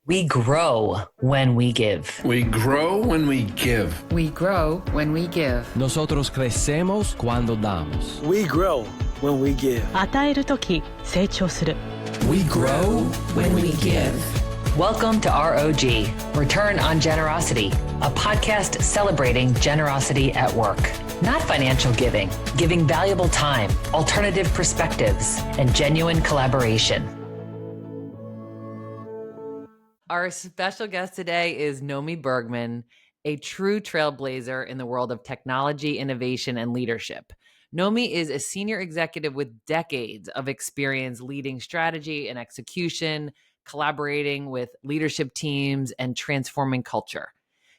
We grow when we give. We grow when we give. We grow when we give. Nosotros crecemos cuando damos. We grow when we give. 与えるとき成長する。 We grow when we give. Welcome to ROG, Return on Generosity, a podcast celebrating generosity at work. Not financial giving, giving valuable time, alternative perspectives, and genuine collaboration. Our special guest today is Nomi Bergman, a true trailblazer in the world of technology, innovation, and leadership. Nomi is a senior executive with decades of experience leading strategy and execution, collaborating with leadership teams, and transforming culture.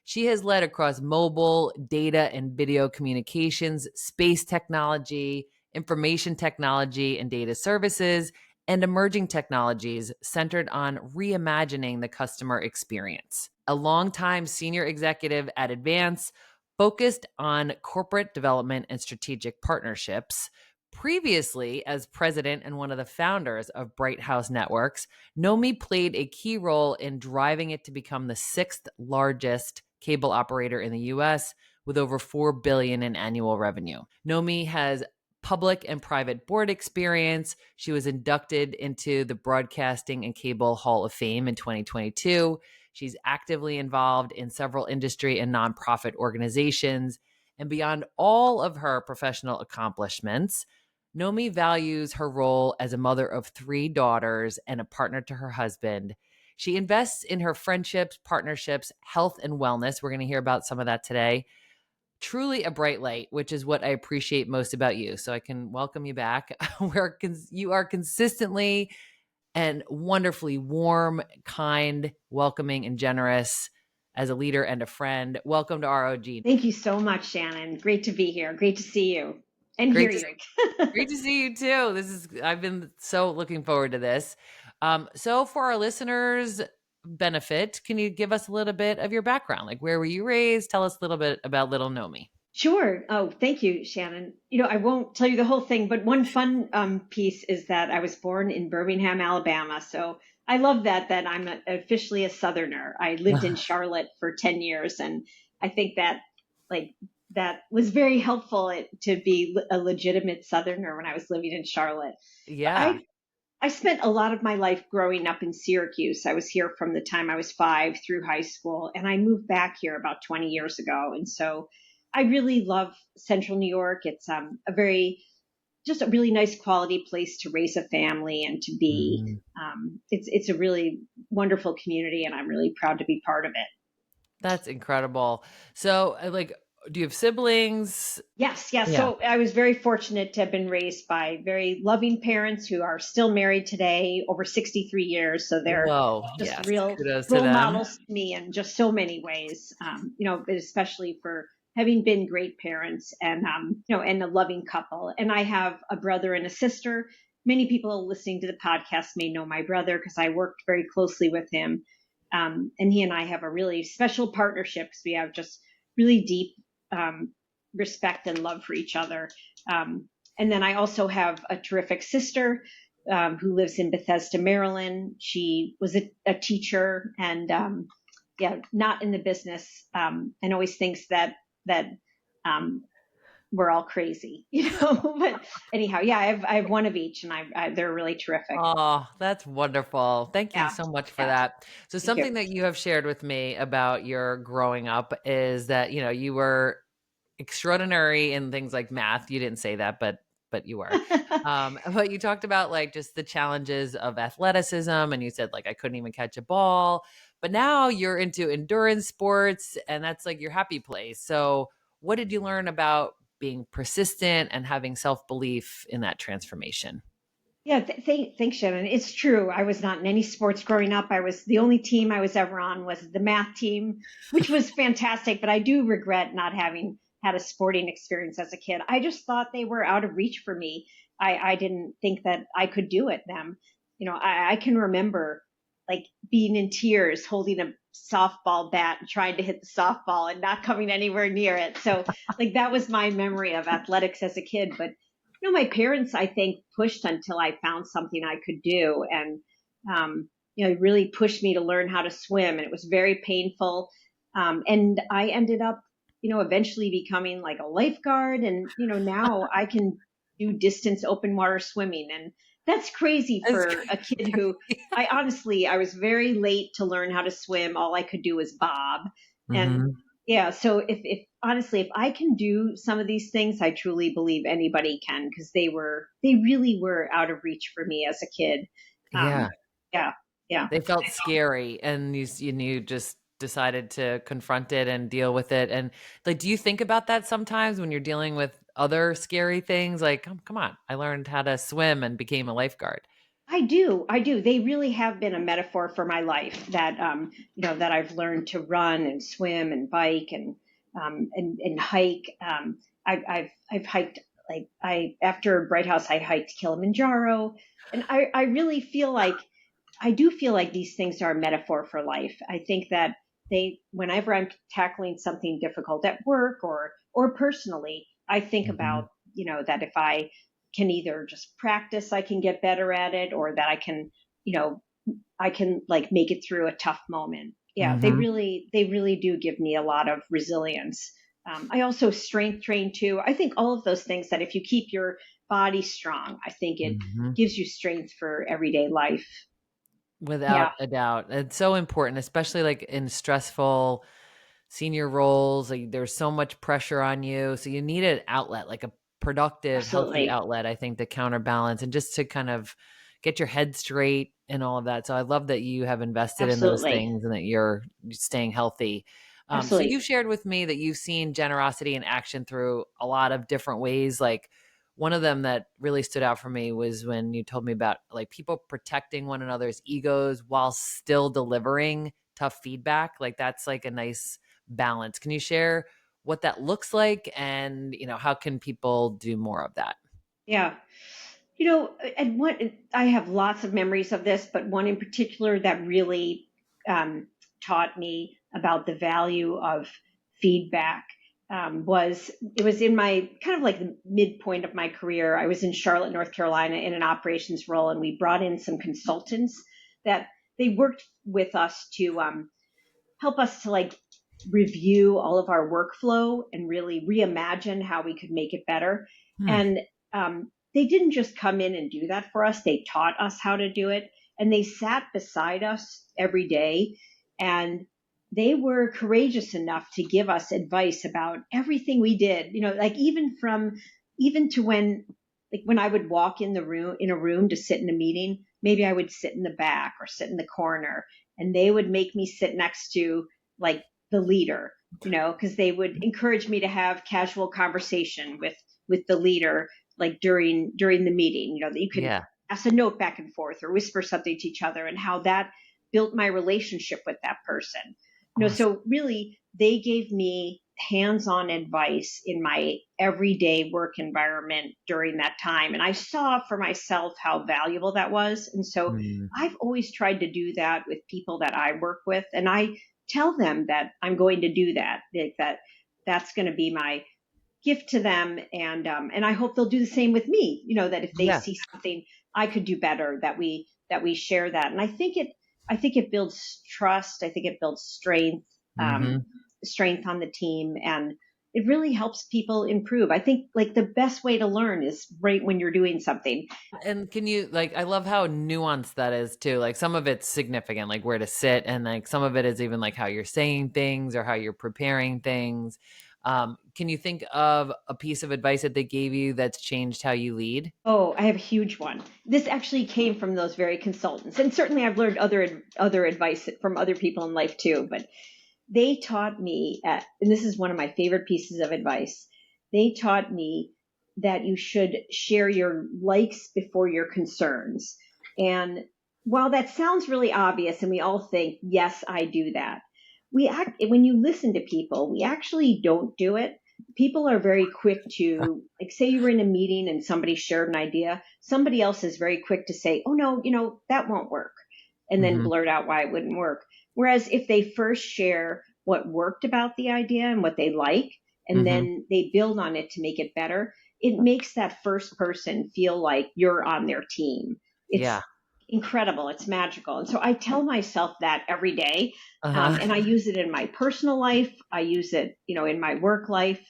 She has led across mobile, data and video communications, space technology, information technology and data services, and emerging technologies centered on reimagining the customer experience. A longtime senior executive at Advance, focused on corporate development and strategic partnerships. Previously, as president and one of the founders of Bright House Networks, Nomi played a key role in driving it to become the sixth largest cable operator in the U.S. with over $4 billion in annual revenue. Nomi has public and private board experience. She was inducted into the Broadcasting and Cable Hall of Fame in 2022. She's actively involved in several industry and nonprofit organizations. And beyond all of her professional accomplishments, Nomi values her role as a mother of 3 daughters and a partner to her husband. She invests in her friendships, partnerships, health, and wellness. We're going to hear about some of that today. Truly a bright light, which is what I appreciate most about you. So I can welcome you back. You are consistently and wonderfully warm, kind, welcoming, and generous as a leader and a friend. Welcome to ROG. Thank you so much, Shannon. Great to be here. Great to see you and hear you. Great to see you too. I've been so looking forward to this. So for our listeners' benefit, can you give us a little bit of your background? Like, where were you raised? Tell us a little bit about little Nomi. Sure. Oh, thank you, Shannon. I won't tell you the whole thing, but one fun piece is that I was born in Birmingham, Alabama. So I love that I'm officially a Southerner. I lived in Charlotte for 10 years, and I think that that was very helpful to be a legitimate Southerner when I was living in Charlotte. Yeah. I spent a lot of my life growing up in Syracuse. I was here from the time I was 5 through high school, and I moved back here about 20 years ago. And so I really love Central New York. It's a really nice quality place to raise a family and to be. It's a really wonderful community, and I'm really proud to be part of it. That's incredible. So, do you have siblings? Yes. Yeah. So I was very fortunate to have been raised by very loving parents who are still married today, over 63 years. So they're real role models to me in just so many ways, but especially for having been great parents and a loving couple. And I have a brother and a sister. Many people listening to the podcast may know my brother because I worked very closely with him. And he and I have a really special partnership because we have just really deep respect and love for each other. And then I also have a terrific sister who lives in Bethesda, Maryland. She was a teacher and not in the business, and always thinks that we're all crazy, But anyhow, I have one of each, and they're really terrific. Oh, that's wonderful. Thank you so much for that. So something that you have shared with me about your growing up is that, you were extraordinary in things like math. You didn't say that, but you were. But you talked about just the challenges of athleticism, and you said I couldn't even catch a ball. But now you're into endurance sports, and that's your happy place. So what did you learn about being persistent and having self-belief in that transformation? Yeah, thanks, Shannon. It's true. I was not in any sports growing up. The only team I was ever on was the math team, which was fantastic. But I do regret not having had a sporting experience as a kid. I just thought they were out of reach for me. I didn't think that I could do it. I can remember being in tears, holding a softball bat and trying to hit the softball and not coming anywhere near it. So that was my memory of athletics as a kid. But, my parents, I think, pushed until I found something I could do. And really pushed me to learn how to swim, and it was very painful. And I ended up, eventually becoming like a lifeguard. And, now I can do distance open water swimming. And that's crazy for a kid who I was very late to learn how to swim. All I could do was bob. And yeah, so if honestly, if I can do some of these things, I truly believe anybody can, because they really were out of reach for me as a kid. Yeah. Yeah. They felt scary, and you just decided to confront it and deal with it. And like, do you think about that sometimes when you're dealing with other scary things? Like, come on, I learned how to swim and became a lifeguard. I do. They really have been a metaphor for my life, that, that I've learned to run and swim and bike and hike. I've hiked, after Bright House, I hiked Kilimanjaro. And I really feel like, I do feel like these things are a metaphor for life. I think that whenever I'm tackling something difficult at work or personally, I think about, that if I can either just practice, I can get better at it, or that I can like make it through a tough moment. Yeah, they really do give me a lot of resilience. I also strength train too. I think all of those things, that if you keep your body strong, I think it gives you strength for everyday life. Without a doubt. It's so important, especially like in stressful senior roles. Like, there's so much pressure on you. So you need an outlet, like a productive, healthy outlet, I think, to counterbalance and just to kind of get your head straight and all of that. So I love that you have invested in those things and that you're staying healthy. So you shared with me that you've seen generosity in action through a lot of different ways. Like, one of them that really stood out for me was when you told me about like people protecting one another's egos while still delivering tough feedback. Like, that's like a nice balance. Can you share what that looks like, and how can people do more of that? Yeah. And I have lots of memories of this, but one in particular that really taught me about the value of feedback was in my kind of like the midpoint of my career. I was in Charlotte, North Carolina in an operations role, and we brought in some consultants that they worked with us to help us to like review all of our workflow and really reimagine how we could make it better. And they didn't just come in and do that for us. They taught us how to do it, and they sat beside us every day, and they were courageous enough to give us advice about everything we did, like even to when I would walk in a room to sit in a meeting, maybe I would sit in the back or sit in the corner, and they would make me sit next to like the leader, because they would encourage me to have casual conversation with the leader, like during the meeting, that you could pass a note back and forth or whisper something to each other, and how that built my relationship with that person. So really they gave me hands-on advice in my everyday work environment during that time. And I saw for myself how valuable that was. And so I've always tried to do that with people that I work with. And I tell them that I'm going to do that, that's going to be my gift to them. And I hope they'll do the same with me, that if they see something I could do better, that we share that. And I think it builds trust. I think it builds strength, strength on the team, and it really helps people improve. I think like the best way to learn is right when you're doing something. And can you I love how nuanced that is too. Like, some of it's significant, like where to sit, and like some of it is even like how you're saying things or how you're preparing things. Can you think of a piece of advice that they gave you that's changed how you lead? Oh, I have a huge one. This actually came from those very consultants. And certainly I've learned other advice from other people in life too, but they taught me, and this is one of my favorite pieces of advice. They taught me that you should share your likes before your concerns. And while that sounds really obvious and we all think, yes, I do that, when you listen to people, we actually don't do it. People are very quick to, like, say you were in a meeting and somebody shared an idea, somebody else is very quick to say, oh no, that won't work, and then blurt out why it wouldn't work. Whereas if they first share what worked about the idea and what they like, and then they build on it to make it better, it makes that first person feel like you're on their team. incredible. It's magical. And so I tell myself that every day. And I use it in my personal life. I use it, in my work life.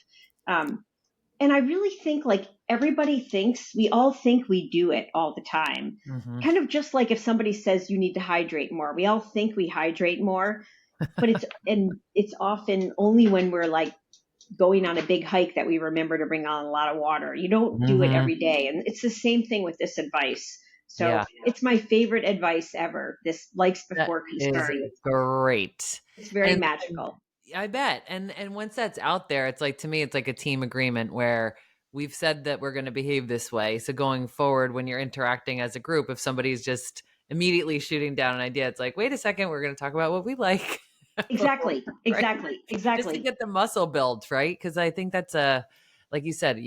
And I really think like we all think we do it all the time. Mm-hmm. Kind of just like if somebody says you need to hydrate more, we all think we hydrate more, but it's often only when we're like going on a big hike that we remember to bring on a lot of water. You don't do it every day. And it's the same thing with this advice. So It's my favorite advice ever. This likes before concern. Is great. It's very magical. I bet. And once that's out there, it's like, to me, it's like a team agreement where we've said that we're going to behave this way. So going forward, when you're interacting as a group, if somebody's just immediately shooting down an idea, it's like, wait a second, we're going to talk about what we like. Exactly. Right? Exactly. Just to get the muscle built, right? Because I think that's like you said,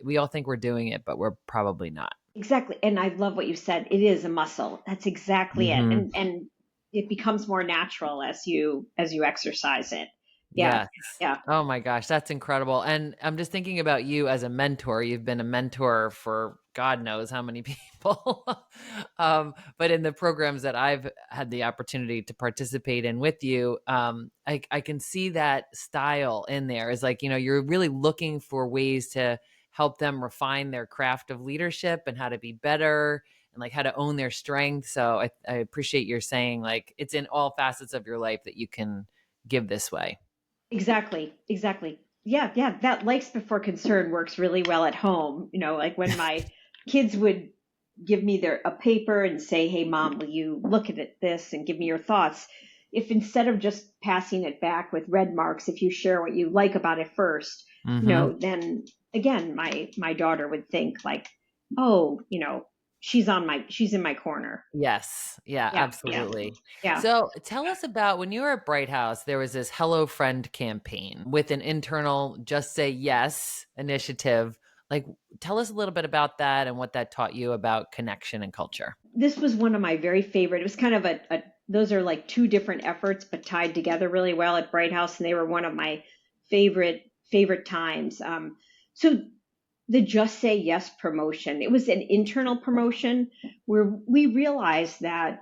we all think we're doing it, but we're probably not. Exactly. And I love what you said. It is a muscle. That's exactly it. And it becomes more natural as you exercise it. Yeah. Yes. Yeah. Oh my gosh, that's incredible. And I'm just thinking about you as a mentor. You've been a mentor for God knows how many people. But in the programs that I've had the opportunity to participate in with you, I can see that style in there. Is like, you're really looking for ways to help them refine their craft of leadership and how to be better and like how to own their strengths. So I appreciate your saying like it's in all facets of your life that you can give this way. Exactly. Yeah. That likes before concern works really well at home. Like when my kids would give me a paper and say, "Hey, Mom, will you look at this and give me your thoughts?" If instead of just passing it back with red marks, if you share what you like about it first, then again, my daughter would think like, "Oh, she's in my corner." Yes. Yeah, absolutely. Yeah. So tell us about when you were at Bright House, there was this Hello Friend campaign with an internal Just Say Yes initiative. Like, tell us a little bit about that and what that taught you about connection and culture. This was one of my very favorite. It was kind of those are like two different efforts, but tied together really well at Bright House. And they were one of my favorite times. So the Just Say Yes promotion, it was an internal promotion where we realized that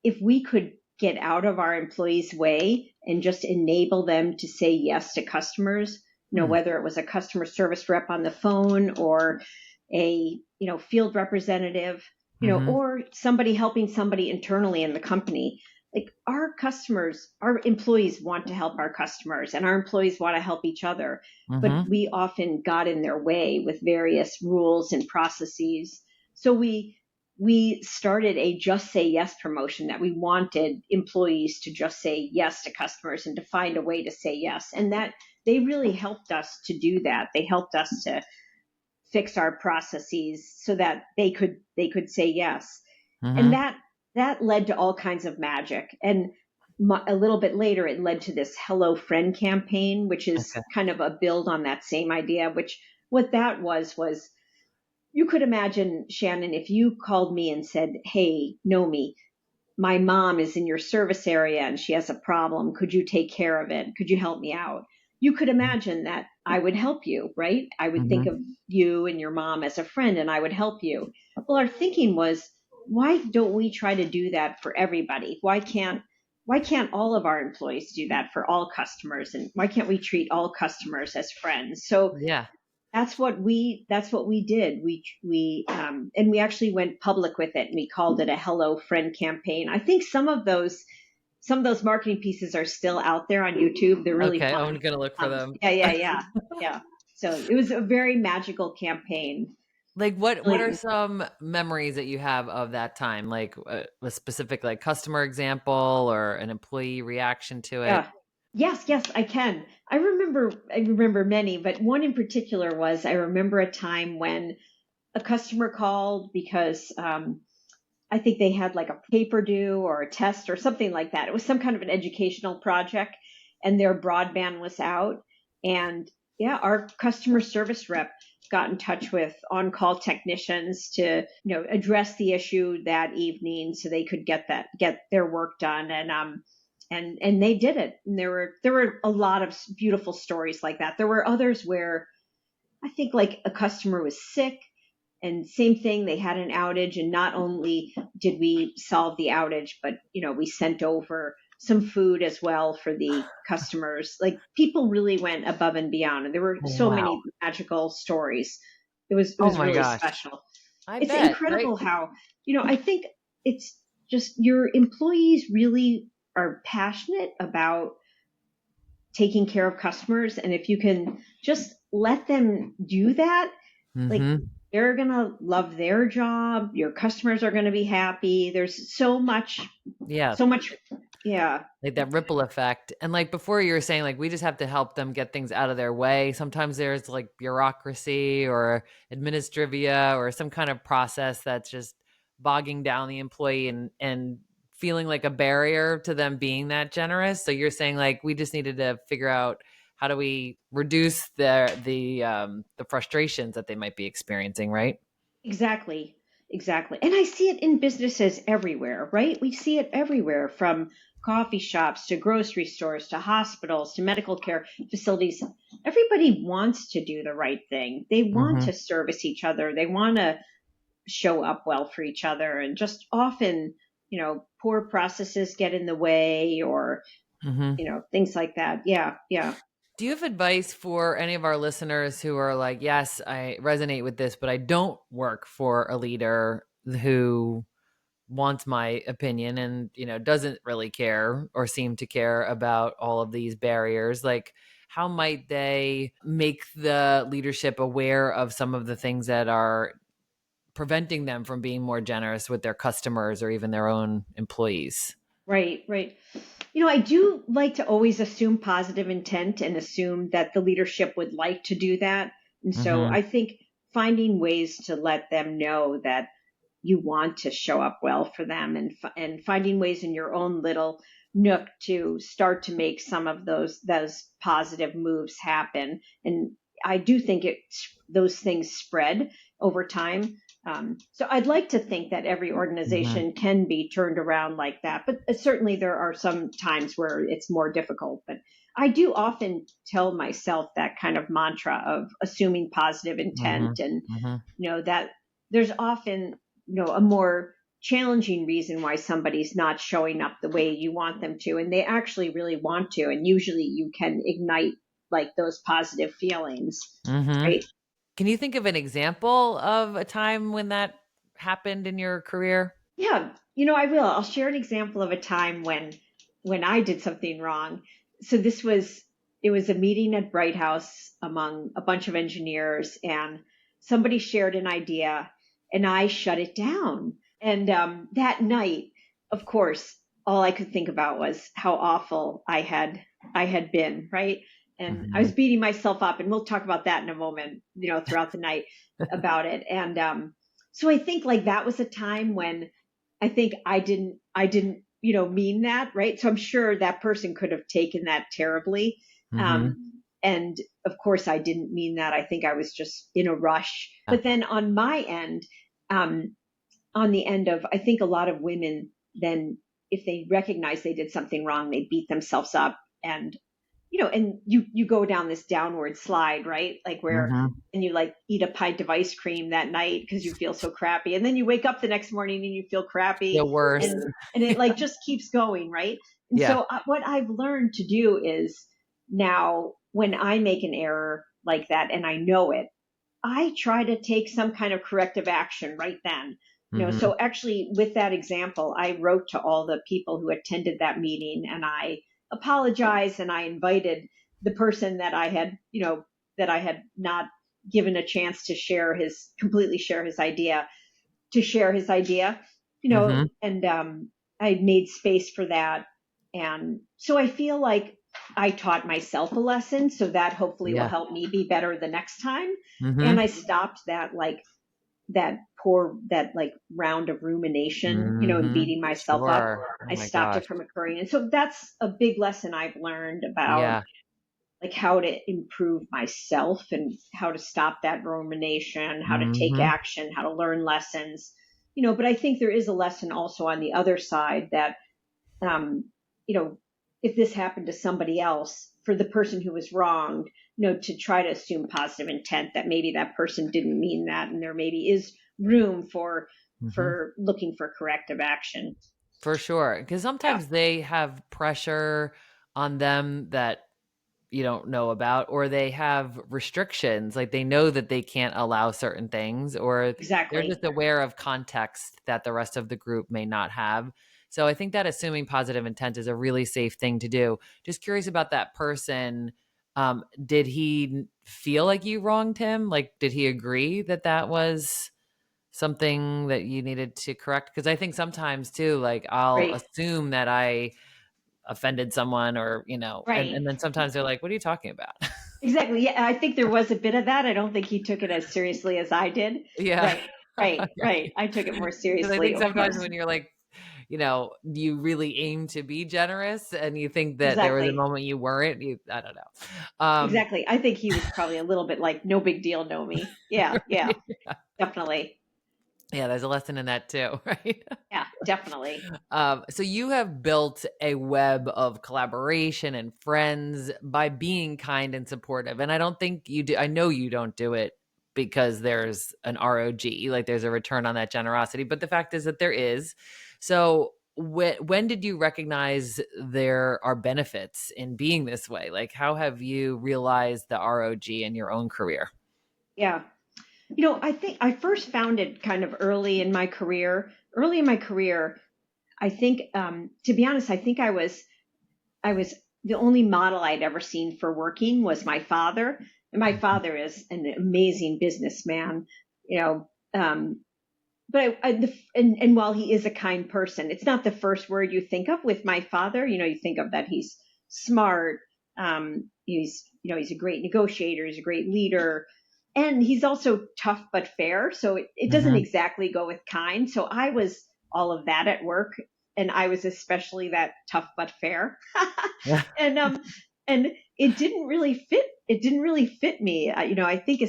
if we could get out of our employees' way and just enable them to say yes to customers, whether it was a customer service rep on the phone or a, field representative, or somebody helping somebody internally in the company. Like our employees want to help our customers and our employees want to help each other, but we often got in their way with various rules and processes. So we started a Just Say Yes promotion that we wanted employees to just say yes to customers and to find a way to say yes. And that they really helped us to do that. They helped us to fix our processes so that they could say yes. And that led to all kinds of magic. And a little bit later, it led to this Hello Friend campaign, which is kind of a build on that same idea, which what that was you could imagine, Shannon, if you called me and said, "Hey, Nomi, my mom is in your service area and she has a problem. Could you take care of it? Could you help me out?" You could imagine that I would help you, right? I would think of you and your mom as a friend and I would help you. Well, our thinking was, why don't we try to do that for everybody? Why can't all of our employees do that for all customers? And why can't we treat all customers as friends? So that's what we did. And we actually went public with it and we called it a Hello Friend campaign. I think some of those marketing pieces are still out there on YouTube. They're really fun. I'm going to look for them. Yeah. So it was a very magical campaign. Like what are some memories that you have of that time? Like a specific like customer example or an employee reaction to it? Yes, I can. I remember many, but one in particular was I remember a time when a customer called because I think they had like a paper due or a test or something like that. It was some kind of an educational project and their broadband was out. And our customer service rep got in touch with on-call technicians to, address the issue that evening so they could get their work done. And they did it. And there were a lot of beautiful stories like that. There were others where I think like a customer was sick And same thing, they had an outage, and not only did we solve the outage, but we sent over some food as well for the customers. Like, people really went above and beyond, and there were so Wow. many magical stories. It was Oh my really gosh. special. It's bet, incredible, right? How I think it's just your employees really are passionate about taking care of customers, and if you can just let them do that, like, they're going to love their job. Your customers are going to be happy. There's so much. Yeah. Like that ripple effect. And like before, you were saying, like, we just have to help them get things out of their way. Sometimes there's like bureaucracy or administrivia or some kind of process that's just bogging down the employee and feeling like a barrier to them being that generous. So you're saying, like, we just needed to figure out, how do we reduce the frustrations that they might be experiencing, right? Exactly. And I see it in businesses everywhere, right? We see it everywhere, from coffee shops to grocery stores to hospitals to medical care facilities. Everybody wants to do the right thing. They want to service each other. They want to show up well for each other. And just often, poor processes get in the way, or, things like that. Yeah. Do you have advice for any of our listeners who are like, yes, I resonate with this, but I don't work for a leader who wants my opinion and, doesn't really care or seem to care about all of these barriers? Like, how might they make the leadership aware of some of the things that are preventing them from being more generous with their customers or even their own employees? Right. I do like to always assume positive intent and assume that the leadership would like to do that. And so I think finding ways to let them know that you want to show up well for them, and finding ways in your own little nook to start to make some of those positive moves happen. And I do think those things spread over time. So I'd like to think that every organization can be turned around like that, but certainly there are some times where it's more difficult. But I do often tell myself that kind of mantra of assuming positive intent, and that there's often a more challenging reason why somebody's not showing up the way you want them to, and they actually really want to, and usually you can ignite like those positive feelings, right? Can you think of an example of a time when that happened in your career? Yeah, I will. I'll share an example of a time when I did something wrong. So it was a meeting at Bright House among a bunch of engineers, and somebody shared an idea, and I shut it down. And that night, of course, all I could think about was how awful I had been, right? And I was beating myself up, and we'll talk about that in a moment, throughout the night about it. And so I think like that was a time when I think I didn't, mean that, right? So I'm sure that person could have taken that terribly. And of course I didn't mean that. I think I was just in a rush. But then on my end, on the end of, I think a lot of women then, if they recognize they did something wrong, they beat themselves up, and and you go down this downward slide, right? Like where, and you like eat a pint of ice cream that night because you feel so crappy. And then you wake up the next morning and you feel crappy. The worst. And it like just keeps going, right? And so what I've learned to do is now when I make an error like that and I know it, I try to take some kind of corrective action right then. So actually with that example, I wrote to all the people who attended that meeting, and I apologized, and I invited the person that I had not given a chance to completely share his idea, and I made space for that. And so I feel like I taught myself a lesson, so that hopefully will help me be better the next time. And I stopped that round of rumination, and beating myself up. I stopped it from occurring. And so that's a big lesson I've learned about like how to improve myself and how to stop that rumination, how to take action, how to learn lessons, but I think there is a lesson also on the other side that, if this happened to somebody else, for the person who was wronged, to try to assume positive intent that maybe that person didn't mean that, and there maybe is room for looking for corrective action. For sure. Because sometimes they have pressure on them that you don't know about, or they have restrictions, like they know that they can't allow certain things, or they're just aware of context that the rest of the group may not have. So I think that assuming positive intent is a really safe thing to do. Just curious about that person. Did he feel like you wronged him? Like, did he agree that that was something that you needed to correct? Because I think sometimes too, like I'll assume that I offended someone, or and then sometimes they're like, what are you talking about? Exactly. Yeah, I think there was a bit of that. I don't think he took it as seriously as I did. Yeah. Right. I took it more seriously. I think sometimes when you're like, you really aim to be generous and you think that there was a moment you weren't, I don't know. Exactly. I think he was probably a little bit like, no big deal, Nomi. Yeah. Definitely. Yeah, there's a lesson in that too, right? Yeah, definitely. So you have built a web of collaboration and friends by being kind and supportive. And I don't think you do. I know you don't do it because there's an ROG, like there's a return on that generosity. But the fact is that there is. So when did you recognize there are benefits in being this way? Like, how have you realized the ROG in your own career? Yeah. I think I first found it kind of early in my career. I think, to be honest, I think I was the only model I'd ever seen for working was my father. And my father is an amazing businessman, but and while he is a kind person, it's not the first word you think of with my father. You think of that he's smart. He's a great negotiator. He's a great leader. And he's also tough but fair. So it doesn't exactly go with kind. So I was all of that at work. And I was especially that tough but fair. And it didn't really fit. It didn't really fit me. I think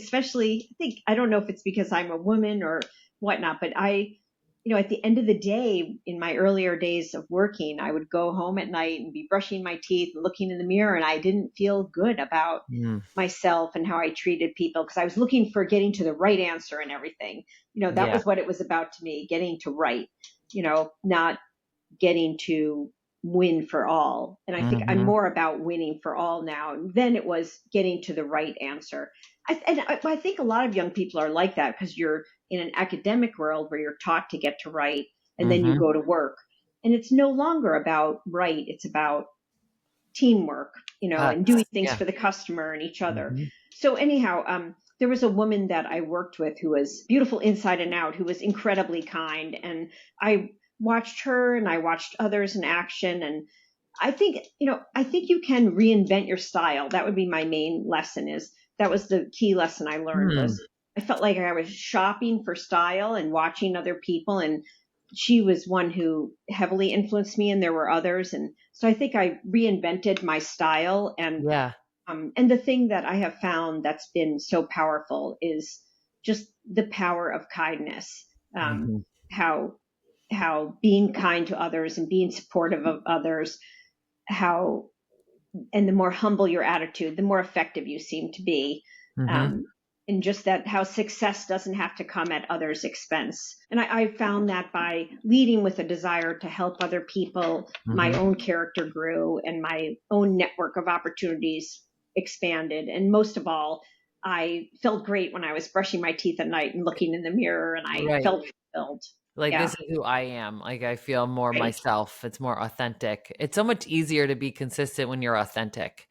I don't know if it's because I'm a woman or whatnot, but at the end of the day, in my earlier days of working, I would go home at night and be brushing my teeth and looking in the mirror, and I didn't feel good about myself and how I treated people, because I was looking for getting to the right answer and everything. That was what it was about to me, getting to right, not getting to win for all. And I think I'm more about winning for all now. And then it was getting to the right answer. I think a lot of young people are like that, because you're in an academic world where you're taught to get to right, and then you go to work. And it's no longer about right. It's about teamwork, and doing things for the customer and each other. So anyhow, there was a woman that I worked with who was beautiful inside and out, who was incredibly kind. And I watched her and I watched others in action. And I think you can reinvent your style. That would be my main lesson. That was the key lesson I learned. Was I felt like I was shopping for style and watching other people, and she was one who heavily influenced me, and there were others. And so I think I reinvented my style. And and the thing that I have found that's been so powerful is just the power of kindness. How being kind to others and being supportive of others, and the more humble your attitude, the more effective you seem to be. And just that how success doesn't have to come at others' expense. And I found that by leading with a desire to help other people, my own character grew and my own network of opportunities expanded. And most of all, I felt great when I was brushing my teeth at night and looking in the mirror, and I felt fulfilled. Like, this is who I am. Like, I feel more myself. It's more authentic. It's so much easier to be consistent when you're authentic.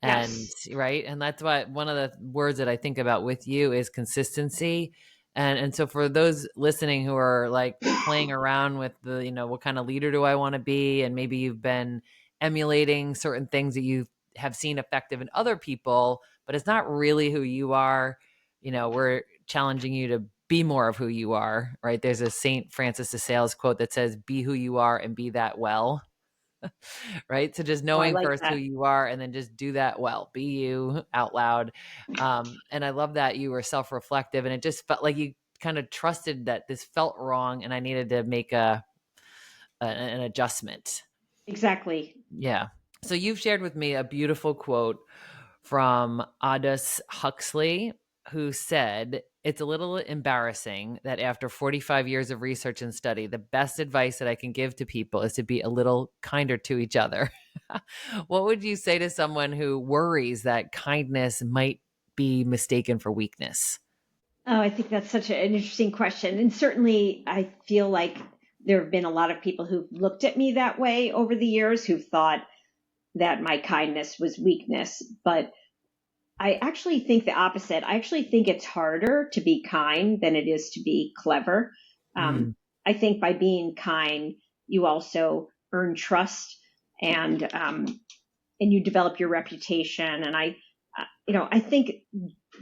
And right. And that's why one of the words that I think about with you is consistency. And so for those listening who are like playing around with the, what kind of leader do I want to be? And maybe you've been emulating certain things that you have seen effective in other people, but it's not really who you are. We're challenging you to be more of who you are, right? There's a St. Francis de Sales quote that says, be who you are and be that well. Right. So just knowing first who you are, and then just do that well, be you out loud. And I love that you were self-reflective, and it just felt like you kind of trusted that this felt wrong and I needed to make an adjustment. Exactly. Yeah. So you've shared with me a beautiful quote from Aldous Huxley, who said, "It's a little embarrassing that after 45 years of research and study, the best advice that I can give to people is to be a little kinder to each other." What would you say to someone who worries that kindness might be mistaken for weakness? Oh, I think that's such an interesting question. And certainly I feel like there have been a lot of people who've looked at me that way over the years, who've thought that my kindness was weakness. But I actually think the opposite. I actually think it's harder to be kind than it is to be clever. Mm, I think by being kind, you also earn trust and you develop your reputation. And I think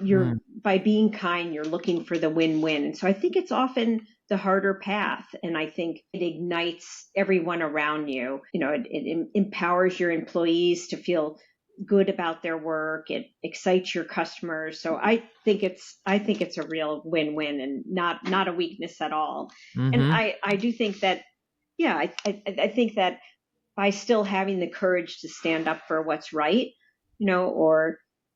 mm, by being kind, you're looking for the win-win. And so I think it's often the harder path. And I think it ignites everyone around you. It empowers your employees to feel good about their work. It excites your customers. So I think it's a real win-win and not a weakness at all. And mm-hmm, I do think that, yeah, I think that by still having the courage to stand up for what's right,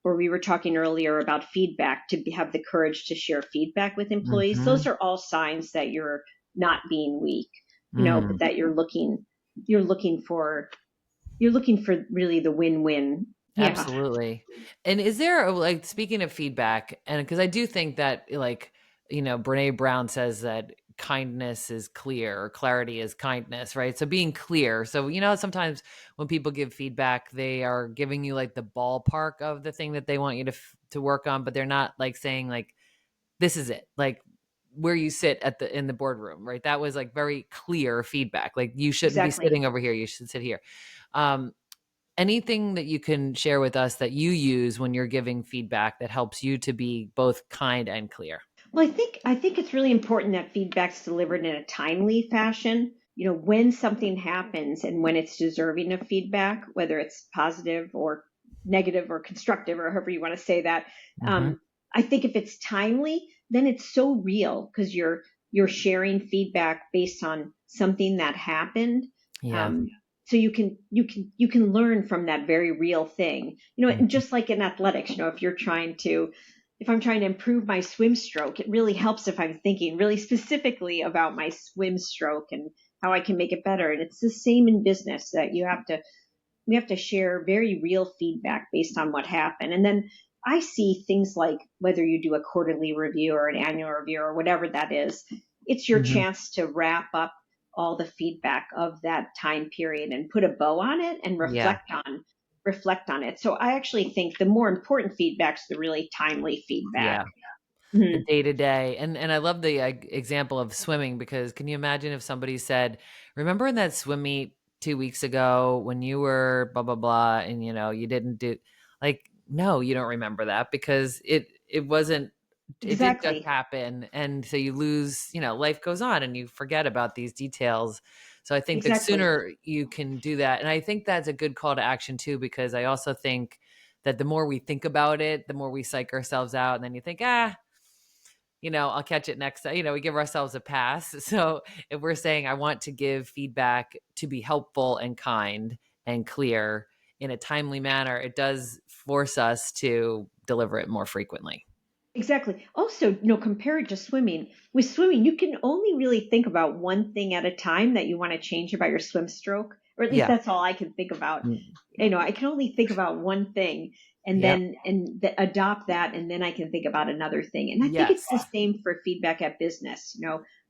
or we were talking earlier about feedback, to have the courage to share feedback with employees. mm-hmm, Those are all signs that you're not being weak, mm. but that you're looking for really the win-win. Yeah. Absolutely. And is there like, speaking of feedback, and because I do think that, like, Brene Brown says that kindness is clear, or clarity is kindness, right? So being clear. So, sometimes when people give feedback, they are giving you like the ballpark of the thing that they want you to work on, but they're not like saying like, this is it. Like, where you sit in the boardroom, right? That was like very clear feedback. Like, you shouldn't be Exactly. sitting over here. You should sit here. Um, Anything that you can share with us that you use when you're giving feedback that helps you to be both kind and clear? Well, I think it's really important that feedback's delivered in a timely fashion. When something happens and when it's deserving of feedback, whether it's positive or negative or constructive or however you want to say that. Mm-hmm. I think if it's timely, then it's so real because you're sharing feedback based on something that happened. Yeah. Um, so you can learn from that very real thing. And Mm-hmm. just like in athletics, if I'm trying to improve my swim stroke, it really helps if I'm thinking really specifically about my swim stroke and how I can make it better. And it's the same in business, that we have to share very real feedback based on what happened. And then I see things like whether you do a quarterly review or an annual review or whatever that is, it's your Mm-hmm. chance to wrap up all the feedback of that time period and put a bow on it and Yeah. reflect on it. So I actually think the more important feedback's the really timely feedback. Yeah. The Mhm. day to day. And I love the example of swimming, because can you imagine if somebody said, remember in that swim meet 2 weeks ago when you were blah, blah, blah, and you didn't do, like, no, you don't remember that, because it wasn't, it did just Exactly. happen. And so you lose, life goes on and you forget about these details. So I think the Exactly. sooner you can do that. And I think that's a good call to action too, because I also think that the more we think about it, the more we psych ourselves out. And then you think, I'll catch it next time. We give ourselves a pass. So if we're saying, I want to give feedback to be helpful and kind and clear in a timely manner, it does force us to deliver it more frequently. Exactly. Also, compare it to swimming. With swimming, you can only really think about one thing at a time that you want to change about your swim stroke, or at least Yeah. that's all I can think about. Mm. I can only think about one thing and Yep. then adopt that, and then I can think about another thing. And I think it's Yes. the same for feedback at business.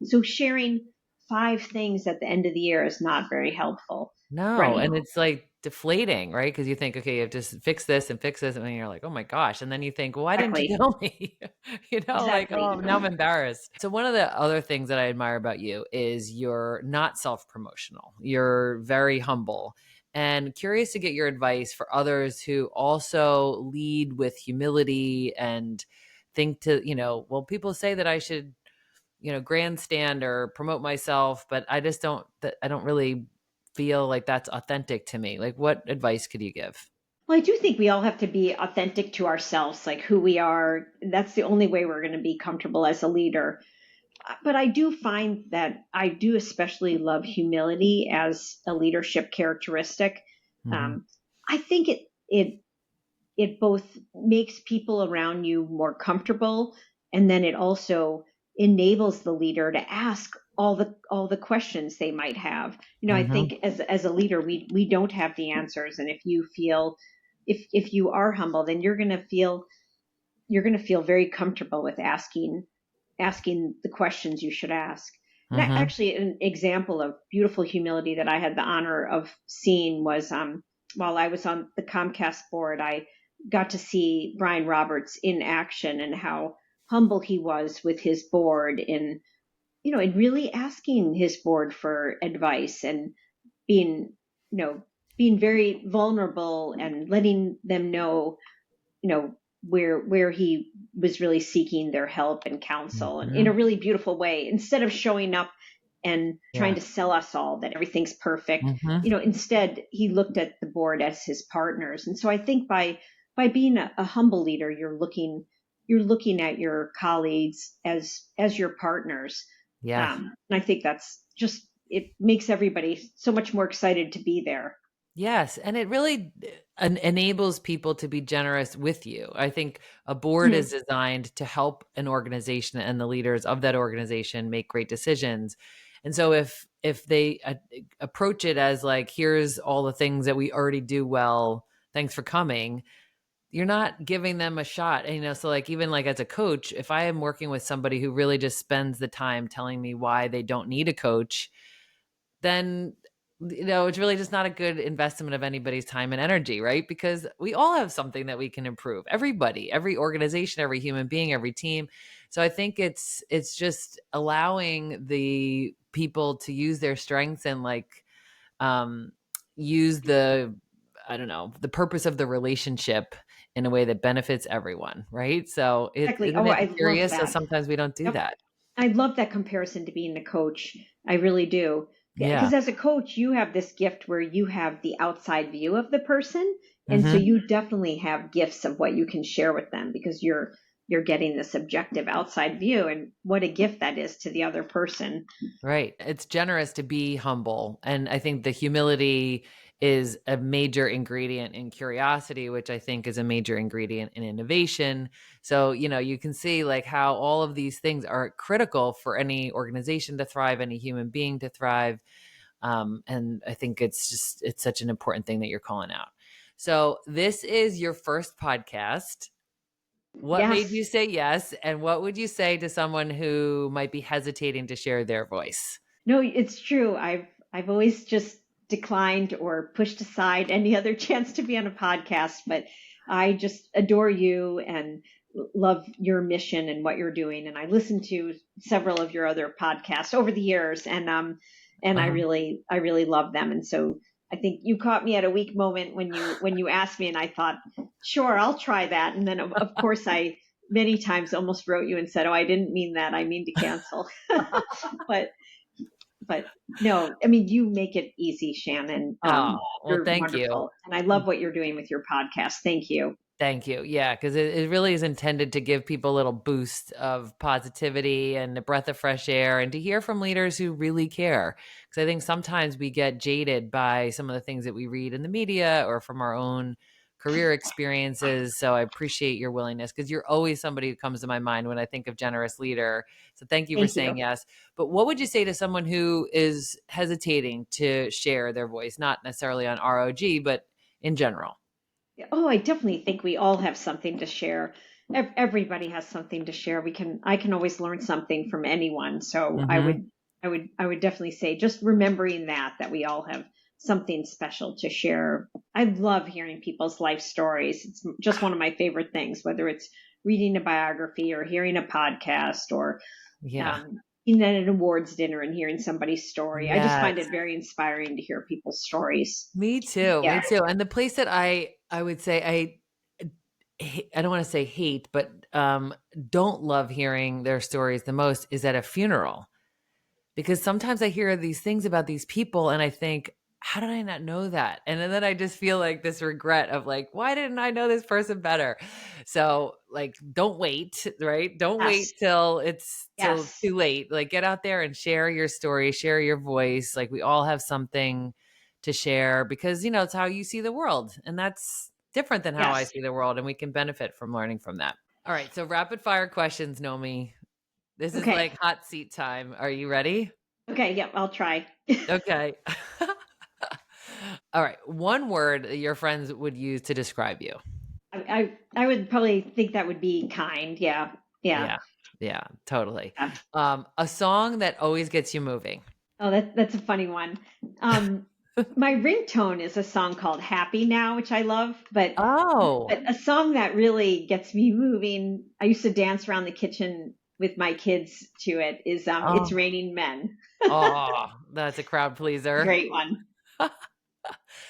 So sharing 5 things at the end of the year is not very helpful, No, right? and it's like deflating, right? Because you think, okay, you have to fix this and fix this, and then you're like, oh my gosh. And then you think, well, why didn't you Exactly. tell me? Like, Exactly. oh, now I'm embarrassed. So one of the other things that I admire about you is you're not self-promotional. You're very humble, and curious to get your advice for others who also lead with humility and think well, people say that I should, grandstand or promote myself, but I don't really feel like that's authentic to me. Like, what advice could you give? Well, I do think we all have to be authentic to ourselves, like who we are. That's the only way we're going to be comfortable as a leader. But I do find that I do especially love humility as a leadership characteristic. Mm-hmm. Um, I think it both makes people around you more comfortable, and then it also enables the leader to ask all the questions they might have. I think as a leader, we don't have the answers, and if you are humble, then you're going to feel very comfortable with asking the questions you should ask. And actually, an example of beautiful humility that I had the honor of seeing was while I was on the Comcast board, I got to see Brian Roberts in action and how humble he was with his board in really asking his board for advice and being, being very vulnerable and letting them know, where he was really seeking their help and counsel and in a really beautiful way, instead of showing up and trying to sell us all that everything's perfect. Instead he looked at the board as his partners. And so I think by being a humble leader, you're looking at your colleagues as your partners. And I think that's just, it makes everybody so much more excited to be there. Yes. And it really enables people to be generous with you. I think a board is designed to help an organization and the leaders of that organization make great decisions. And so if they approach it as like, here's all the things that we already do well, thanks for coming, you're not giving them a shot. And, so like, even like as a coach, if I am working with somebody who really just spends the time telling me why they don't need a coach, then it's really just not a good investment of anybody's time and energy, right? Because we all have something that we can improve. Everybody, every organization, every human being, every team. So I think it's just allowing the people to use their strengths and like use the purpose of the relationship in a way that benefits everyone, right? So exactly. isn't it curious? So sometimes we don't do that. I love that comparison to being a coach. I really do. Because as a coach, you have this gift where you have the outside view of the person. And so you definitely have gifts of what you can share with them because you're getting this objective outside view, and what a gift that is to the other person. Right. It's generous to be humble. And I think the humility is a major ingredient in curiosity, which I think is a major ingredient in innovation. So, you can see like how all of these things are critical for any organization to thrive, any human being to thrive. And I think it's such an important thing that you're calling out. So this is your first podcast. What made you say yes? And what would you say to someone who might be hesitating to share their voice? No, it's true. I've always just declined or pushed aside any other chance to be on a podcast, but I just adore you and love your mission and what you're doing. And I listened to several of your other podcasts over the years, and I really love them. And so I think you caught me at a weak moment when you asked me, and I thought, sure, I'll try that. And then of course I many times almost wrote you and said, oh, I didn't mean that. I mean to cancel. But no, I mean, you make it easy, Shannon. Well, thank wonderful. you. And I love what you're doing with your podcast. Thank you. Thank you. Yeah, because it really is intended to give people a little boost of positivity and a breath of fresh air, and to hear from leaders who really care. Because I think sometimes we get jaded by some of the things that we read in the media or from our own career experiences. So I appreciate your willingness, because you're always somebody who comes to my mind when I think of generous leader. So thank you for saying yes. But what would you say to someone who is hesitating to share their voice, not necessarily on ROG, but in general? Oh, I definitely think we all have something to share. Everybody has something to share. I can always learn something from anyone. So I would definitely say just remembering that we all have something special to share. I love hearing people's life stories. It's just one of my favorite things, whether it's reading a biography or hearing a podcast or being at an awards dinner and hearing somebody's story. I just find it very inspiring to hear people's stories. Me too. Me too. And the place that I would say I don't want to say hate, but don't love hearing their stories the most is at a funeral. Because sometimes I hear these things about these people and I think, how did I not know that? And then I just feel like this regret of like, why didn't I know this person better? So like, don't wait, right? Don't wait till it's too late. Like, get out there and share your story, share your voice. Like, we all have something to share because, it's how you see the world. And that's different than how I see the world. And we can benefit from learning from that. All right. So rapid fire questions, Nomi. This is like hot seat time. Are you ready? Okay. Yep. I'll try. Okay. All right. One word that your friends would use to describe you. I would probably think that would be kind. Yeah. Yeah, totally. Yeah. A song that always gets you moving. Oh, that's a funny one. My ringtone is a song called Happy Now, which I love, but a song that really gets me moving, I used to dance around the kitchen with my kids to it, is It's Raining Men. Oh, that's a crowd pleaser. Great one.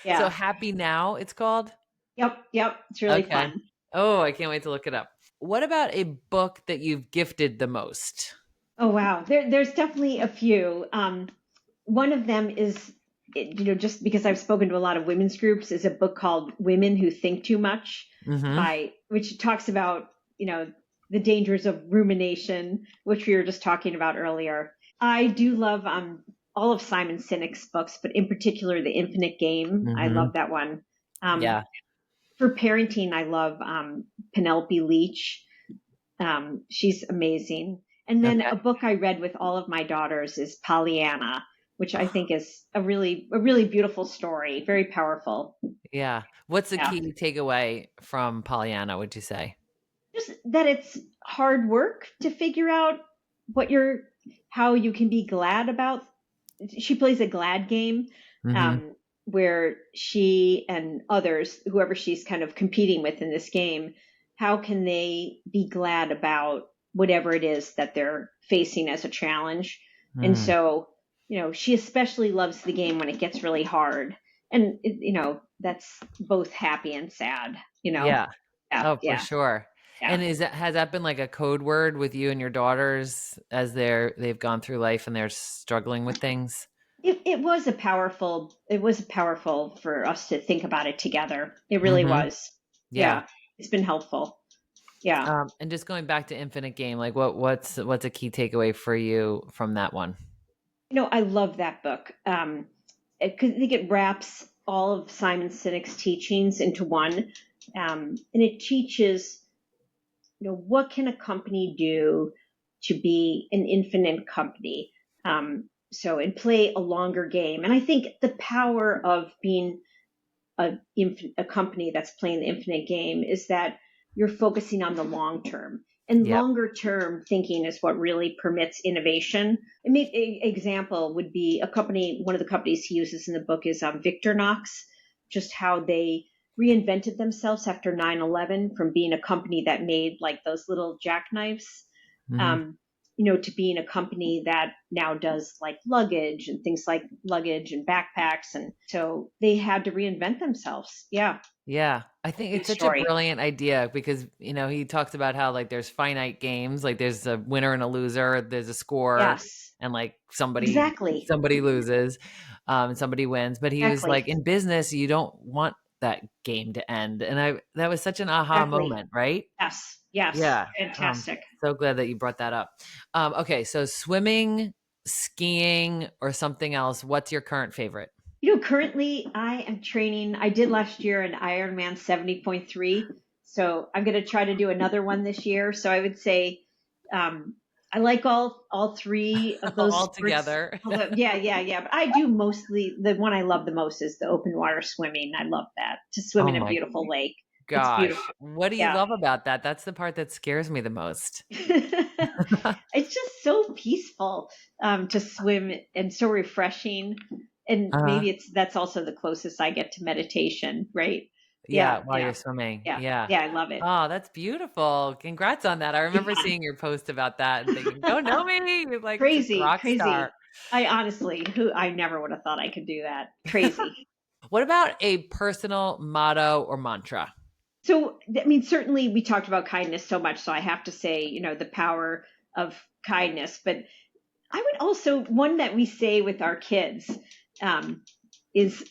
Yeah. So Happy Now, it's called? Yep. It's really fun. Oh, I can't wait to look it up. What about a book that you've gifted the most? Oh, wow. There's definitely a few. One of them is, just because I've spoken to a lot of women's groups, is a book called Women Who Think Too Much, which talks about, the dangers of rumination, which we were just talking about earlier. I do love all of Simon Sinek's books, but in particular, The Infinite Game. I love that one. For parenting, I love Penelope Leach. She's amazing. And then a book I read with all of my daughters is Pollyanna, which I think is a really beautiful story, very powerful. Yeah. What's the key takeaway from Pollyanna, would you say? Just that it's hard work to figure out how you can be glad about. She plays a glad game. Where she and others, whoever she's kind of competing with in this game, how can they be glad about whatever it is that they're facing as a challenge? And so, she especially loves the game when it gets really hard. And, that's both happy and sad, Yeah. Oh, for sure. Yeah. And has that been like a code word with you and your daughters as they've gone through life and they're struggling with things? It was powerful for us to think about it together. It really was. Yeah. It's been helpful. Yeah. And just going back to Infinite Game, like what's a key takeaway for you from that one? I love that book. Because I think it wraps all of Simon Sinek's teachings into one. And it teaches, what can a company do to be an infinite company? And play a longer game. And I think the power of being a company that's playing the infinite game is that you're focusing on the long term. And longer term thinking is what really permits innovation. An example would be one of the companies he uses in the book is Victorinox, just how they reinvented themselves after 9/11 from being a company that made like those little jackknives. To being a company that now does like luggage and things like luggage and backpacks. And so they had to reinvent themselves. Yeah. Yeah. I think it's such a brilliant idea because, he talks about how like there's finite games, like there's a winner and a loser, there's a score and like somebody loses, and somebody wins. But he was like, in business, you don't want that game to end. And that was such an aha moment, right? Yes. Yeah. Fantastic. So glad that you brought that up. Okay. So swimming, skiing, or something else. What's your current favorite? Currently I am training. I did last year an Ironman 70.3. So I'm going to try to do another one this year. So I would say, I like all three of those all together. Yeah. But I do mostly, the one I love the most is the open water swimming. I love that, to swim in a beautiful lake. Gosh, what do you love about that? That's the part that scares me the most. It's just so peaceful to swim and so refreshing. And maybe that's also the closest I get to meditation, right? While you're swimming. Yeah, I love it. Oh, that's beautiful. Congrats on that. I remember seeing your post about that and thinking, oh, Nomi, you're like crazy. Star. I honestly, I never would have thought I could do that. Crazy. What about a personal motto or mantra? So, certainly we talked about kindness so much. So I have to say, the power of kindness. But I would also, one that we say with our kids is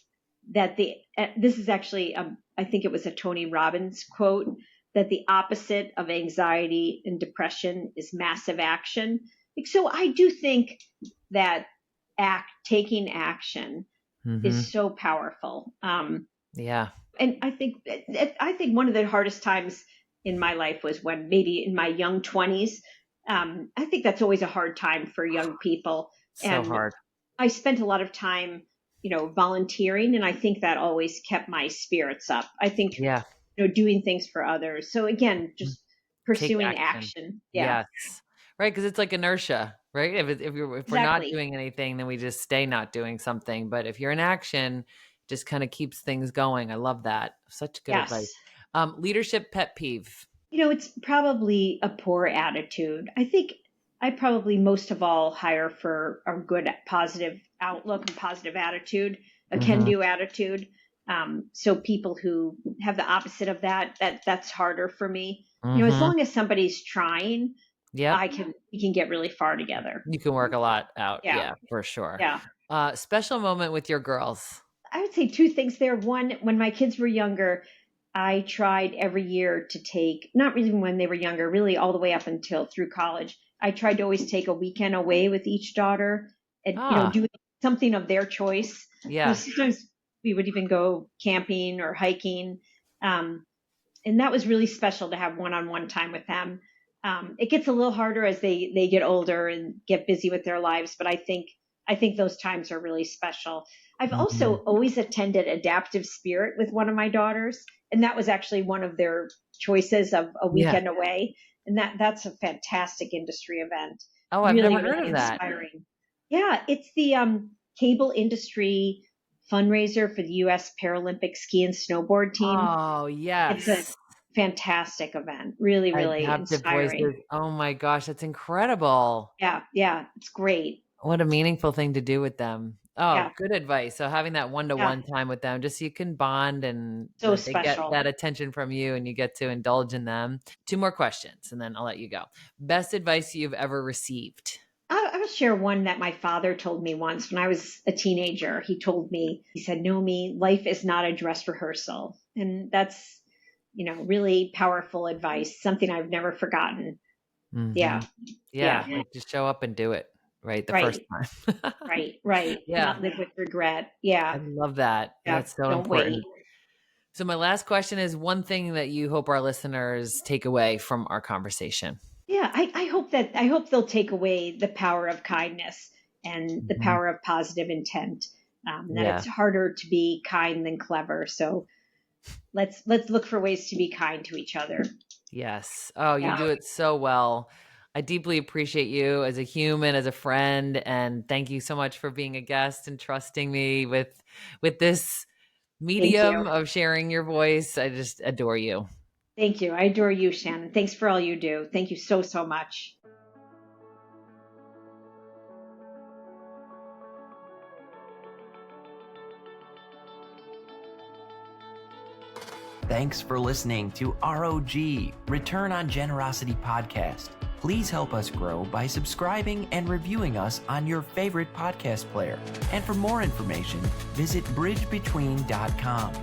that this is actually, I think it was a Tony Robbins quote, that the opposite of anxiety and depression is massive action. So I do think that taking action is so powerful. Yeah. And I think one of the hardest times in my life was when maybe in my young 20s. I think that's always a hard time for young people. So hard. I spent a lot of time, volunteering, and I think that always kept my spirits up. I think, doing things for others. So again, just pursuing action. Yeah. Yes. Right. Because it's like inertia, right? If we're not doing anything, then we just stay not doing something. But if you're in action, just kind of keeps things going. I love that. Such good advice. Leadership pet peeve. It's probably a poor attitude. I think I probably most of all hire for a good, positive outlook and positive attitude, a can-do attitude. So people who have the opposite of that's harder for me. As long as somebody's trying, we can get really far together. You can work a lot out. Yeah, for sure. Yeah. Special moment with your girls. I would say two things there. One, when my kids were younger, I tried every year to take, not really when they were younger, really all the way up until through college. I tried to always take a weekend away with each daughter and, do something of their choice. Yeah. Sometimes we would even go camping or hiking. And that was really special to have one-on-one time with them. It gets a little harder as they get older and get busy with their lives, but I think those times are really special. I've also always attended Adaptive Spirit with one of my daughters, and that was actually one of their choices of a weekend away. And that's a fantastic industry event. Oh, I've never heard of that. Inspiring. Yeah, it's the cable industry fundraiser for the U.S. Paralympic ski and snowboard team. Oh, yes. It's a fantastic event. Really, really inspiring. Voices. Oh my gosh, that's incredible. Yeah, it's great. What a meaningful thing to do with them. Oh, good advice. So having that one-to-one time with them, just so you can bond and they get that attention from you and you get to indulge in them. 2 more questions and then I'll let you go. Best advice you've ever received? I will share one that my father told me once when I was a teenager. He said, Nomi, life is not a dress rehearsal. And that's, really powerful advice, something I've never forgotten. Yeah. Like just show up and do it. Right. The first time. Right. Yeah. Not live with regret. Yeah. I love that. Yeah, that's so important. Wait. So my last question is one thing that you hope our listeners take away from our conversation. Yeah. I hope they'll take away the power of kindness and the power of positive intent. That it's harder to be kind than clever. So let's look for ways to be kind to each other. Yes. Oh, you do it so well. I deeply appreciate you as a human, as a friend, and thank you so much for being a guest and trusting me with this medium of sharing your voice. I just adore you. Thank you. I adore you, Shannon. Thanks for all you do. Thank you so, so much. Thanks for listening to ROG, Return on Generosity Podcast. Please help us grow by subscribing and reviewing us on your favorite podcast player. And for more information, visit bridgebetween.com.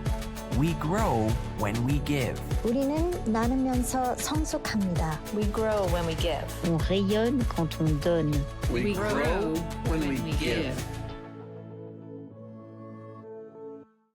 We grow when we give. 우리는 나누면서 성숙합니다. We grow when we give. On rayonne quand on donne. We grow when we give.